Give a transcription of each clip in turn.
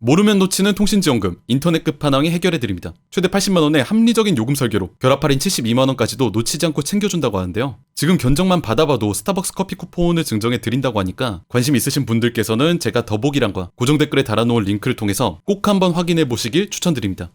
모르면 놓치는 통신지원금, 인터넷 끝판왕이 해결해드립니다. 최대 80만원의 합리적인 요금 설계로 결합 할인 72만원까지도 놓치지 않고 챙겨준다고 하는데요. 지금 견적만 받아봐도 스타벅스 커피 쿠폰을 증정해드린다고 하니까 관심 있으신 분들께서는 제가 더보기란과 고정 댓글에 달아놓은 링크를 통해서 꼭 한번 확인해보시길 추천드립니다.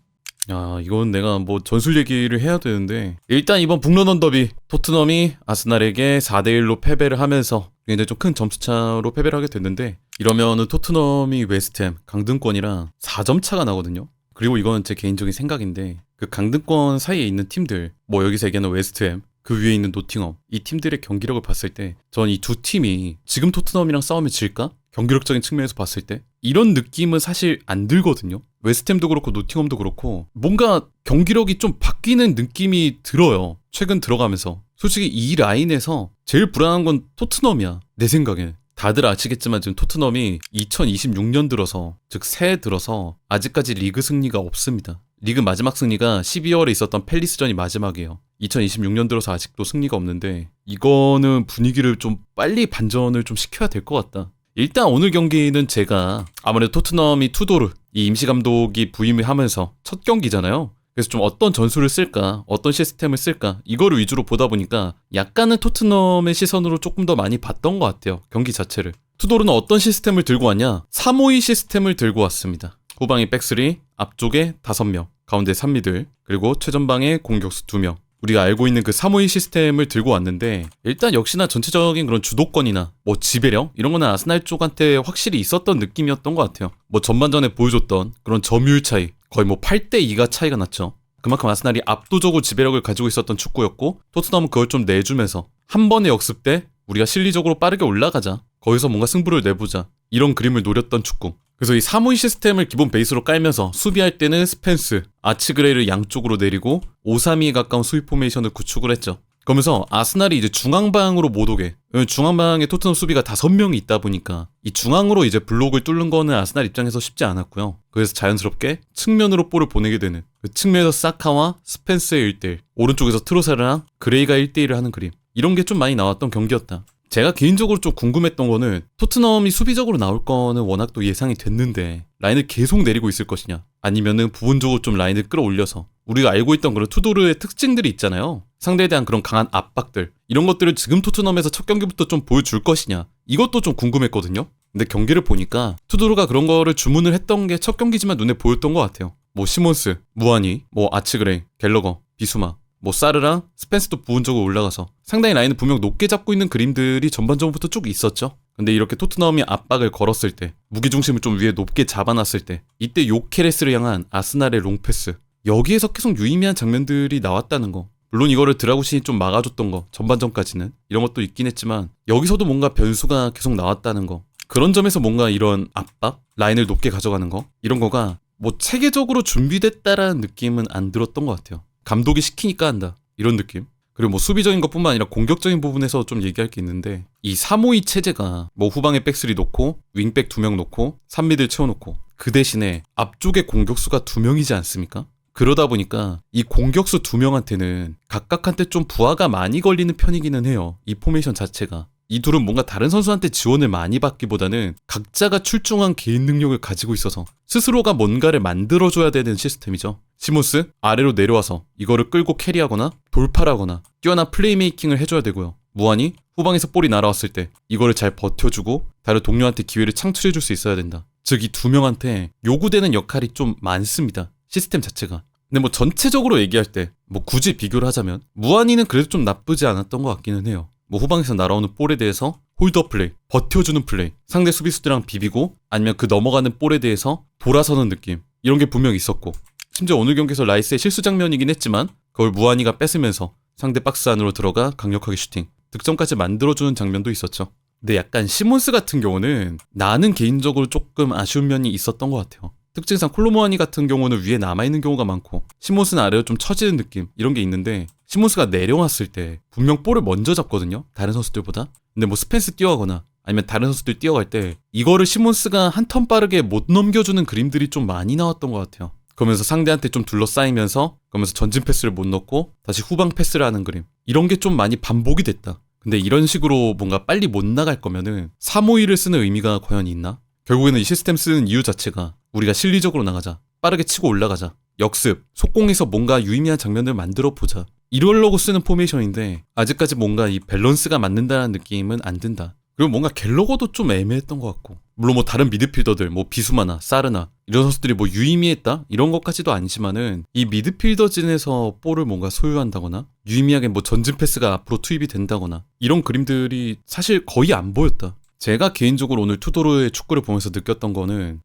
야, 이건 내가 뭐 전술 얘기를 해야 되는데, 일단 이번 북런던 더비 토트넘이 아스날에게 4대1로 패배를 하면서 굉장히 좀 큰 점수차로 패배를 하게 됐는데, 이러면은 토트넘이 웨스트햄 강등권이랑 4점 차가 나거든요. 그리고 이건 제 개인적인 생각인데, 그 강등권 사이에 있는 팀들, 뭐 여기서 얘기하는 웨스트햄, 그 위에 있는 노팅엄, 이 팀들의 경기력을 봤을 때 전 이 두 팀이 지금 토트넘이랑 싸우면 질까? 경기력적인 측면에서 봤을 때 이런 느낌은 사실 안 들거든요. 웨스트햄도 그렇고 노팅엄도 그렇고 뭔가 경기력이 좀 바뀌는 느낌이 들어요. 최근 들어가면서. 솔직히 이 라인에서 제일 불안한 건 토트넘이야. 내 생각에. 다들 아시겠지만 지금 토트넘이 2026년 들어서, 즉 새해 들어서 아직까지 리그 승리가 없습니다. 리그 마지막 승리가 12월에 있었던 팰리스전이 마지막이에요. 2026년 들어서 아직도 승리가 없는데 이거는 분위기를 좀 빨리 반전을 좀 시켜야 될 것 같다. 일단 오늘 경기는 제가 아무래도 토트넘이 투도르, 이 임시감독이 부임을 하면서 첫 경기잖아요. 그래서 좀 어떤 전술을 쓸까, 어떤 시스템을 쓸까, 이거를 위주로 보다 보니까 약간은 토트넘의 시선으로 조금 더 많이 봤던 것 같아요. 경기 자체를. 투도르는 어떤 시스템을 들고 왔냐? 3-5-2 시스템을 들고 왔습니다. 후방이 백스리, 앞쪽에 5명, 가운데 3미들, 그리고 최전방에 공격수 2명. 우리가 알고 있는 그 3-5-2 시스템을 들고 왔는데, 일단 역시나 전체적인 그런 주도권이나 뭐 지배력 이런 거는 아스날 쪽한테 확실히 있었던 느낌이었던 것 같아요. 뭐 전반전에 보여줬던 그런 점유율 차이, 거의 뭐 8대2가 차이가 났죠. 그만큼 아스날이 압도적으로 지배력을 가지고 있었던 축구였고, 토트넘은 그걸 좀 내주면서 한 번의 역습 때 우리가 실리적으로 빠르게 올라가자, 거기서 뭔가 승부를 내보자, 이런 그림을 노렸던 축구. 그래서 이 3-5-2 시스템을 기본 베이스로 깔면서 수비할 때는 스펜스, 아치그레이를 양쪽으로 내리고 5-3-2에 가까운 수비 포메이션을 구축을 했죠. 그러면서 아스날이 이제 중앙방으로 못 오게, 중앙방에 토트넘 수비가 5명이 있다 보니까 이 중앙으로 이제 블록을 뚫는 거는 아스날 입장에서 쉽지 않았고요. 그래서 자연스럽게 측면으로 볼을 보내게 되는, 그 측면에서 사카와 스펜스의 1대1, 오른쪽에서 트로사르랑 그레이가 1대1을 하는 그림, 이런 게 좀 많이 나왔던 경기였다. 제가 개인적으로 좀 궁금했던 거는 토트넘이 수비적으로 나올 거는 워낙 또 예상이 됐는데 라인을 계속 내리고 있을 것이냐, 아니면은 부분적으로 좀 라인을 끌어올려서 우리가 알고 있던 그런 투도르의 특징들이 있잖아요. 상대에 대한 그런 강한 압박들, 이런 것들을 지금 토트넘에서 첫 경기부터 좀 보여줄 것이냐, 이것도 좀 궁금했거든요. 근데 경기를 보니까 투도르가 그런 거를 주문을 했던 게 첫 경기지만 눈에 보였던 것 같아요. 뭐 시몬스, 무하니, 뭐 아츠그레이, 갤러거, 비수마, 뭐 사르랑 스펜스도 부분적으로 올라가서 상당히 라인을 분명 높게 잡고 있는 그림들이 전반전부터 쭉 있었죠. 근데 이렇게 토트넘이 압박을 걸었을 때, 무게중심을 좀 위에 높게 잡아놨을 때, 이때 요케레스를 향한 아스날의 롱패스, 여기에서 계속 유의미한 장면들이 나왔다는 거. 물론 이거를 드라구신이 좀 막아줬던 거, 전반전까지는 이런 것도 있긴 했지만 여기서도 뭔가 변수가 계속 나왔다는 거. 그런 점에서 뭔가 이런 압박, 라인을 높게 가져가는 거, 이런 거가 뭐 체계적으로 준비됐다라는 느낌은 안 들었던 것 같아요. 감독이 시키니까 한다, 이런 느낌. 그리고 뭐 수비적인 것뿐만 아니라 공격적인 부분에서 좀 얘기할 게 있는데, 이 3-5-2 체제가 뭐 후방에 백스리 놓고 윙백 2명 놓고 3미들 채워놓고 그 대신에 앞쪽에 공격수가 2명이지 않습니까? 그러다 보니까 이 공격수 2명한테는 각각한테 좀 부하가 많이 걸리는 편이기는 해요. 이 포메이션 자체가. 이 둘은 뭔가 다른 선수한테 지원을 많이 받기보다는 각자가 출중한 개인 능력을 가지고 있어서 스스로가 뭔가를 만들어줘야 되는 시스템이죠. 시몬스 아래로 내려와서 이거를 끌고 캐리하거나 돌파하거나 뛰어난 플레이메이킹을 해줘야 되고요. 무하니 후방에서 볼이 날아왔을 때 이거를 잘 버텨주고 다른 동료한테 기회를 창출해줄 수 있어야 된다. 즉 이 2명한테 요구되는 역할이 좀 많습니다. 시스템 자체가. 근데 뭐 전체적으로 얘기할 때 뭐 굳이 비교를 하자면 무하니는 그래도 좀 나쁘지 않았던 것 같기는 해요. 뭐 후방에서 날아오는 볼에 대해서 홀더 플레이, 버텨주는 플레이, 상대 수비수들이랑 비비고 아니면 그 넘어가는 볼에 대해서 돌아서는 느낌, 이런 게 분명히 있었고, 심지어 오늘 경기에서 라이스의 실수 장면이긴 했지만 그걸 무하니가 뺏으면서 상대 박스 안으로 들어가 강력하게 슈팅, 득점까지 만들어주는 장면도 있었죠. 근데 약간 시몬스 같은 경우는 나는 개인적으로 조금 아쉬운 면이 있었던 것 같아요. 특징상 콜로무아니 같은 경우는 위에 남아있는 경우가 많고 시몬스는 아래로 좀 처지는 느낌, 이런 게 있는데 시몬스가 내려왔을 때 분명 볼을 먼저 잡거든요, 다른 선수들보다. 근데 뭐 스펜스 뛰어가거나 아니면 다른 선수들 뛰어갈 때 이거를 시몬스가 한 턴 빠르게 못 넘겨주는 그림들이 좀 많이 나왔던 것 같아요. 그러면서 상대한테 좀 둘러싸이면서 그러면서 전진 패스를 못 넣고 다시 후방 패스를 하는 그림, 이런 게 좀 많이 반복이 됐다. 근데 이런 식으로 뭔가 빨리 못 나갈 거면은 3-5-2를 쓰는 의미가 과연 있나? 결국에는 이 시스템 쓰는 이유 자체가 우리가 실리적으로 나가자. 빠르게 치고 올라가자. 역습, 속공에서 뭔가 유의미한 장면을 만들어 보자. 이러려고 쓰는 포메이션인데 아직까지 뭔가 이 밸런스가 맞는다는 느낌은 안 든다. 그리고 뭔가 갤러거도 좀 애매했던 것 같고, 물론 뭐 다른 미드필더들 뭐 비수마나 사르나 이런 선수들이 뭐 유의미했다 이런 것까지도 아니지만은 이 미드필더진에서 볼을 뭔가 소유한다거나 유의미하게 뭐 전진 패스가 앞으로 투입이 된다거나 이런 그림들이 사실 거의 안 보였다. 제가 개인적으로 오늘 투도르의 축구를 보면서 느꼈던 거는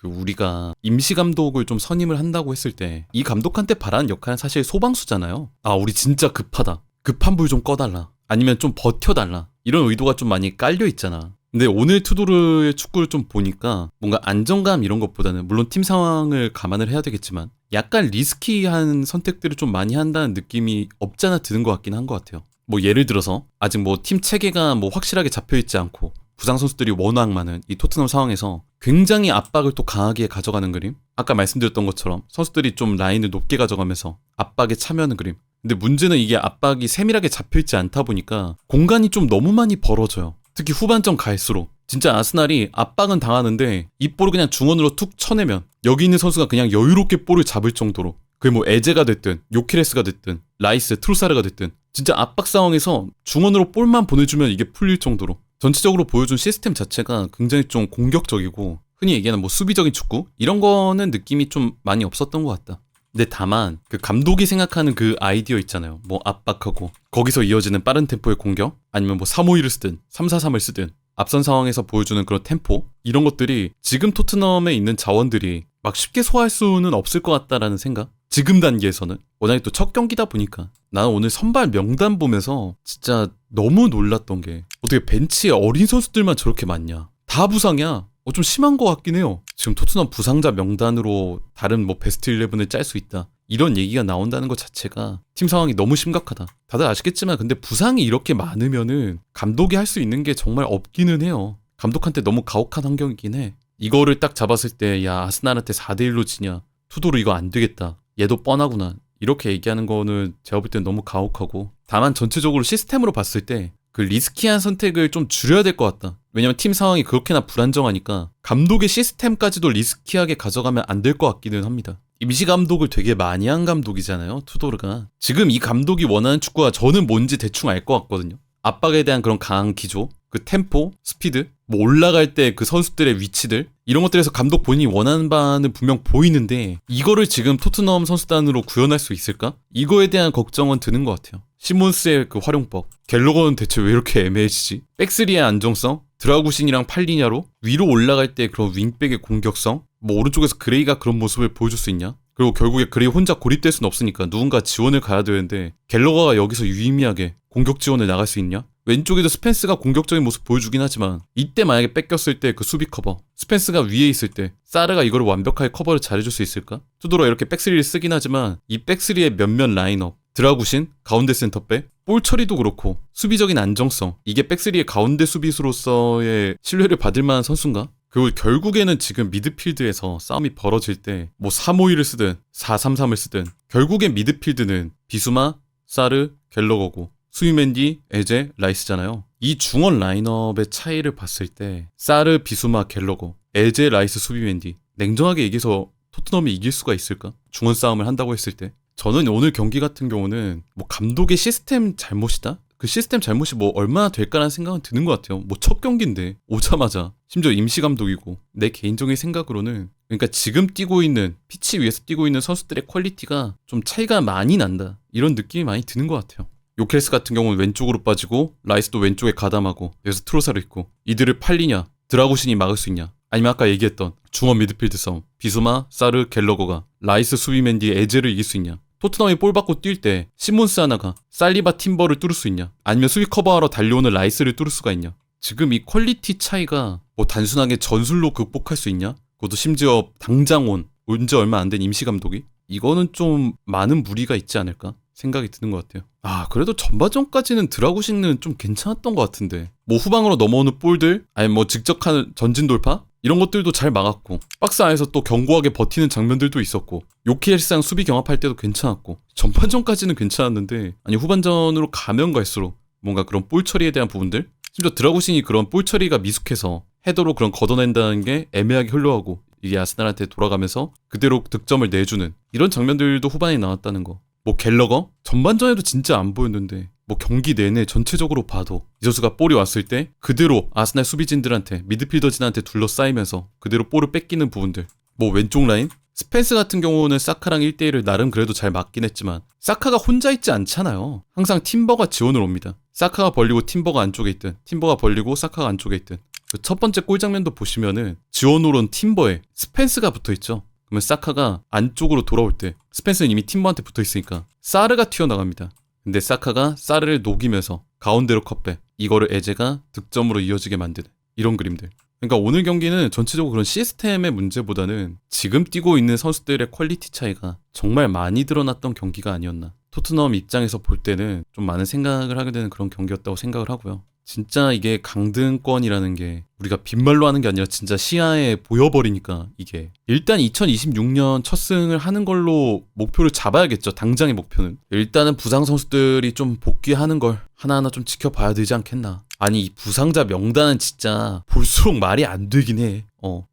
우리가 임시 감독을 좀 선임을 한다고 했을 때 이 감독한테 바라는 역할은 사실 소방수잖아요. 우리 진짜 급하다. 급한 불 좀 꺼달라. 아니면 좀 버텨달라. 이런 의도가 좀 많이 깔려 있잖아. 근데 오늘 투도르의 축구를 좀 보니까 뭔가 안정감 이런 것보다는 물론 팀 상황을 감안을 해야 되겠지만 약간 리스키한 선택들을 좀 많이 한다는 느낌이 없잖아 드는 것 같긴 한 것 같아요. 뭐 예를 들어서 아직 뭐 팀 체계가 뭐 확실하게 잡혀있지 않고 부상 선수들이 워낙 많은 이 토트넘 상황에서 굉장히 압박을 또 강하게 가져가는 그림. 아까 말씀드렸던 것처럼 선수들이 좀 라인을 높게 가져가면서 압박에 참여하는 그림. 근데 문제는 이게 압박이 세밀하게 잡혀있지 않다 보니까 공간이 좀 너무 많이 벌어져요. 특히 후반전 갈수록 진짜 아스날이 압박은 당하는데 이 볼을 그냥 중원으로 툭 쳐내면 여기 있는 선수가 그냥 여유롭게 볼을 잡을 정도로, 그게 뭐 에제가 됐든 요케레스가 됐든 라이스, 트루사르가 됐든 진짜 압박 상황에서 중원으로 볼만 보내주면 이게 풀릴 정도로 전체적으로 보여준 시스템 자체가 굉장히 좀 공격적이고, 흔히 얘기하는 뭐 수비적인 축구 이런 거는 느낌이 좀 많이 없었던 것 같다. 근데 다만 그 감독이 생각하는 그 아이디어 있잖아요. 뭐 압박하고 거기서 이어지는 빠른 템포의 공격, 아니면 뭐 3-5-1을 쓰든 3-4-3을 쓰든 앞선 상황에서 보여주는 그런 템포, 이런 것들이 지금 토트넘에 있는 자원들이 막 쉽게 소화할 수는 없을 것 같다라는 생각. 지금 단계에서는 워낙에 또 첫 경기다 보니까 나는 오늘 선발 명단 보면서 진짜 너무 놀랐던 게 어떻게 벤치에 어린 선수들만 저렇게 많냐. 다 부상이야. 좀 심한 것 같긴 해요. 지금 토트넘 부상자 명단으로 다른 뭐 베스트 11을 짤 수 있다, 이런 얘기가 나온다는 것 자체가 팀 상황이 너무 심각하다. 다들 아시겠지만 근데 부상이 이렇게 많으면은 감독이 할 수 있는 게 정말 없기는 해요. 감독한테 너무 가혹한 환경이긴 해. 이거를 딱 잡았을 때 야 아스날한테 4대1로 지냐, 투도르 이거 안 되겠다, 얘도 뻔하구나, 이렇게 얘기하는 거는 제가 볼 땐 너무 가혹하고, 다만 전체적으로 시스템으로 봤을 때 그 리스키한 선택을 좀 줄여야 될 것 같다. 왜냐면 팀 상황이 그렇게나 불안정하니까 감독의 시스템까지도 리스키하게 가져가면 안 될 것 같기는 합니다. 임시 감독을 되게 많이 한 감독이잖아요, 투도르가. 지금 이 감독이 원하는 축구가 저는 뭔지 대충 알 것 같거든요. 압박에 대한 그런 강한 기조, 그 템포, 스피드, 뭐 올라갈 때 그 선수들의 위치들, 이런 것들에서 감독 본인이 원하는 바는 분명 보이는데 이거를 지금 토트넘 선수단으로 구현할 수 있을까? 이거에 대한 걱정은 드는 것 같아요. 시몬스의 그 활용법, 갤러거는 대체 왜 이렇게 애매해지지? 백스리의 안정성, 드라구신이랑 팔리냐로 위로 올라갈 때 그런 윙백의 공격성, 뭐 오른쪽에서 그레이가 그런 모습을 보여줄 수 있냐? 그리고 결국에 그레이 혼자 고립될 수는 없으니까 누군가 지원을 가야 되는데 갤러거가 여기서 유의미하게 공격 지원을 나갈 수 있냐? 왼쪽에도 스펜스가 공격적인 모습 보여주긴 하지만 이때 만약에 뺏겼을 때 그 수비 커버, 스펜스가 위에 있을 때 사르가 이거를 완벽하게 커버를 잘해줄 수 있을까? 투도르가 이렇게 백스리를 쓰긴 하지만 이 백스리의 몇몇 라인업, 드라구신, 가운데 센터백, 볼 처리도 그렇고 수비적인 안정성, 이게 백스리의 가운데 수비수로서의 신뢰를 받을 만한 선수인가? 그리고 결국에는 지금 미드필드에서 싸움이 벌어질 때 뭐 3-5-1을 쓰든 4-3-3을 쓰든 결국엔 미드필드는 비수마, 사르, 갤러거고 수비맨디, 에제, 라이스잖아요. 이 중원 라인업의 차이를 봤을 때 사르, 비수마, 갤러거, 에제, 라이스, 수비맨디, 냉정하게 얘기해서 토트넘이 이길 수가 있을까? 중원 싸움을 한다고 했을 때 저는 오늘 경기 같은 경우는 뭐 감독의 시스템 잘못이다? 그 시스템 잘못이 뭐 얼마나 될까라는 생각은 드는 것 같아요. 뭐 첫 경기인데 오자마자 심지어 임시 감독이고, 내 개인적인 생각으로는 그러니까 지금 뛰고 있는 피치 위에서 뛰고 있는 선수들의 퀄리티가 좀 차이가 많이 난다, 이런 느낌이 많이 드는 것 같아요. 요케레스 같은 경우는 왼쪽으로 빠지고 라이스도 왼쪽에 가담하고 여기서 트로사르 있고, 이들을 팔리냐, 드라구신이 막을 수 있냐, 아니면 아까 얘기했던 중원 미드필드 싸움, 비수마, 사르, 갤러거가 라이스, 수비맨디, 에제를 이길 수 있냐, 토트넘이 볼 받고 뛸 때 시몬스 하나가 살리바, 팀버를 뚫을 수 있냐, 아니면 수비 커버하러 달려오는 라이스를 뚫을 수가 있냐. 지금 이 퀄리티 차이가 뭐 단순하게 전술로 극복할 수 있냐, 그것도 심지어 당장 온 지 얼마 안 된 임시 감독이, 이거는 좀 많은 무리가 있지 않을까 생각이 드는 것 같아요. 그래도 전반전까지는 드라구신은 좀 괜찮았던 것 같은데, 뭐 후방으로 넘어오는 볼들, 아니면 뭐 직접한 전진 돌파, 이런 것들도 잘 막았고, 박스 안에서 또 견고하게 버티는 장면들도 있었고, 요키엘스랑 수비 경합할 때도 괜찮았고, 전반전까지는 괜찮았는데, 아니 후반전으로 가면 갈수록 뭔가 그런 볼 처리에 대한 부분들, 심지어 드라구신이 그런 볼 처리가 미숙해서 헤더로 그런 걷어낸다는 게 애매하게 흘러가고, 이게 아스날한테 돌아가면서 그대로 득점을 내주는 이런 장면들도 후반에 나왔다는 거. 뭐 갤러거? 전반전에도 진짜 안 보였는데 뭐 경기 내내 전체적으로 봐도 이 선수가 볼이 왔을 때 그대로 아스날 수비진들한테 미드필더진한테 둘러싸이면서 그대로 볼을 뺏기는 부분들. 뭐 왼쪽 라인? 스펜스 같은 경우는 사카랑 1대1을 나름 그래도 잘 맞긴 했지만 사카가 혼자 있지 않잖아요. 항상 팀버가 지원을 옵니다. 사카가 벌리고 팀버가 안쪽에 있든 팀버가 벌리고 사카가 안쪽에 있든 그 첫 번째 골 장면도 보시면은 지원으로 온 팀버에 스펜스가 붙어있죠. 그러면 사카가 안쪽으로 돌아올 때 스펜스는 이미 팀버한테 붙어있으니까 사르가 튀어나갑니다. 근데 사카가 사르를 녹이면서 가운데로 컷백, 이거를 에제가 득점으로 이어지게 만드는 이런 그림들. 그러니까 오늘 경기는 전체적으로 그런 시스템의 문제보다는 지금 뛰고 있는 선수들의 퀄리티 차이가 정말 많이 드러났던 경기가 아니었나. 토트넘 입장에서 볼 때는 좀 많은 생각을 하게 되는 그런 경기였다고 생각을 하고요. 진짜 이게 강등권이라는 게 우리가 빈말로 하는 게 아니라 진짜 시야에 보여버리니까 이게 일단 2026년 첫 승을 하는 걸로 목표를 잡아야겠죠. 당장의 목표는 일단은 부상 선수들이 좀 복귀하는 걸 하나하나 좀 지켜봐야 되지 않겠나. 아니 이 부상자 명단은 진짜 볼수록 말이 안 되긴 해.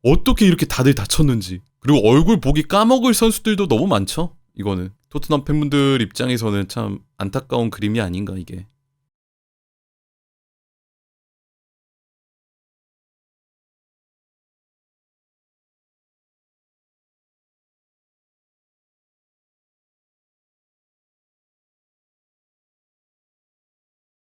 어떻게 이렇게 다들 다쳤는지. 그리고 얼굴 보기 까먹을 선수들도 너무 많죠. 이거는 토트넘 팬분들 입장에서는 참 안타까운 그림이 아닌가 이게.